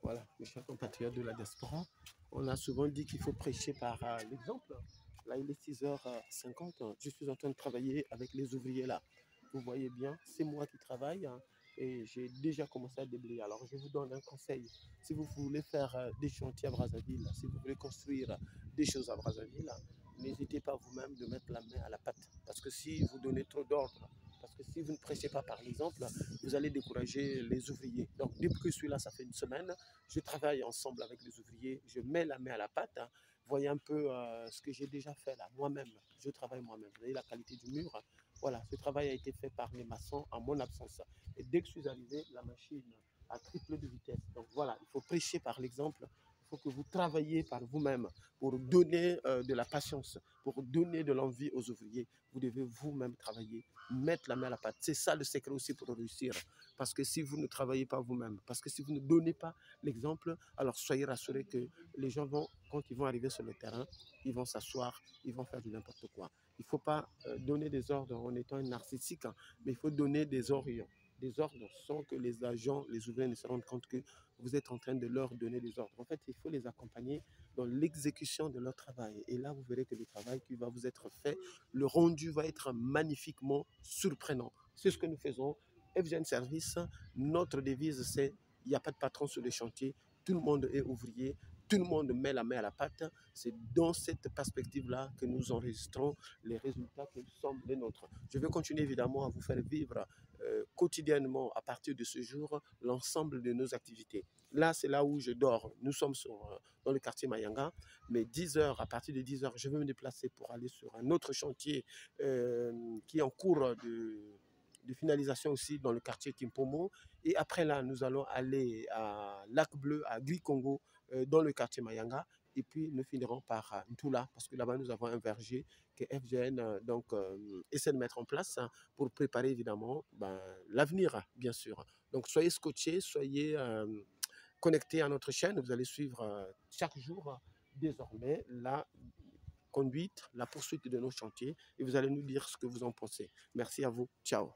Voilà, mes chers compatriotes de la diaspora, on a souvent dit qu'il faut prêcher par l'exemple. Là, il est 6h50. Je suis en train de travailler avec les ouvriers là. Vous voyez bien, c'est moi qui travaille hein, et j'ai déjà commencé à déblayer. Alors, je vous donne un conseil. Si vous voulez faire des chantiers à Brazzaville, si vous voulez construire des choses à Brazzaville, n'hésitez pas vous-même de mettre la main à la pâte. Parce que si vous donnez trop d'ordre, parce que si vous ne prêchez pas par l'exemple, vous allez décourager les ouvriers. Donc, depuis que je suis là, ça fait une semaine, je travaille ensemble avec les ouvriers, je mets la main à la pâte. Hein. Voyez un peu ce que j'ai déjà fait là, moi-même. Je travaille moi-même. Vous voyez la qualité du mur. Hein. Voilà, ce travail a été fait par les maçons en mon absence. Et dès que je suis arrivé, la machine a triplé de vitesse. Donc voilà, il faut prêcher par l'exemple. Il faut que vous travaillez par vous-même pour donner de la patience, pour donner de l'envie aux ouvriers. Vous devez vous-même travailler, mettre la main à la pâte. C'est ça le secret aussi pour réussir. Parce que si vous ne travaillez pas vous-même, parce que si vous ne donnez pas l'exemple, alors soyez rassurés que les gens vont, quand ils vont arriver sur le terrain, ils vont s'asseoir, ils vont faire du n'importe quoi. Il ne faut pas donner des ordres en étant un narcissique, hein, mais il faut donner des ordres. Des ordres sans que les agents, les ouvriers ne se rendent compte que vous êtes en train de leur donner des ordres. En fait, il faut les accompagner dans l'exécution de leur travail. Et là, vous verrez que le travail qui va vous être fait, le rendu va être magnifiquement surprenant. C'est ce que nous faisons. FGN Service, notre devise, c'est il n'y a pas de patron sur les chantiers, tout le monde est ouvrier, tout le monde met la main à la pâte. C'est dans cette perspective-là que nous enregistrons les résultats qui sont les nôtres. Je vais continuer évidemment à vous faire vivre quotidiennement à partir de ce jour l'ensemble de nos activités. Là, c'est là où je dors. Nous sommes dans le quartier Mayanga, mais 10h, à partir de 10h, je vais me déplacer pour aller sur un autre chantier qui est en cours de finalisation aussi dans le quartier Kimpomo. Et après là, nous allons aller à Lac Bleu, à Gris-Congo, dans le quartier Mayanga. Et puis, nous finirons par Ntoula, parce que là-bas, nous avons un verger que FGN essaie de mettre en place hein, pour préparer évidemment l'avenir, bien sûr. Donc, soyez scotchés, soyez connectés à notre chaîne. Vous allez suivre chaque jour, désormais, la conduite, la poursuite de nos chantiers. Et vous allez nous dire ce que vous en pensez. Merci à vous. Ciao.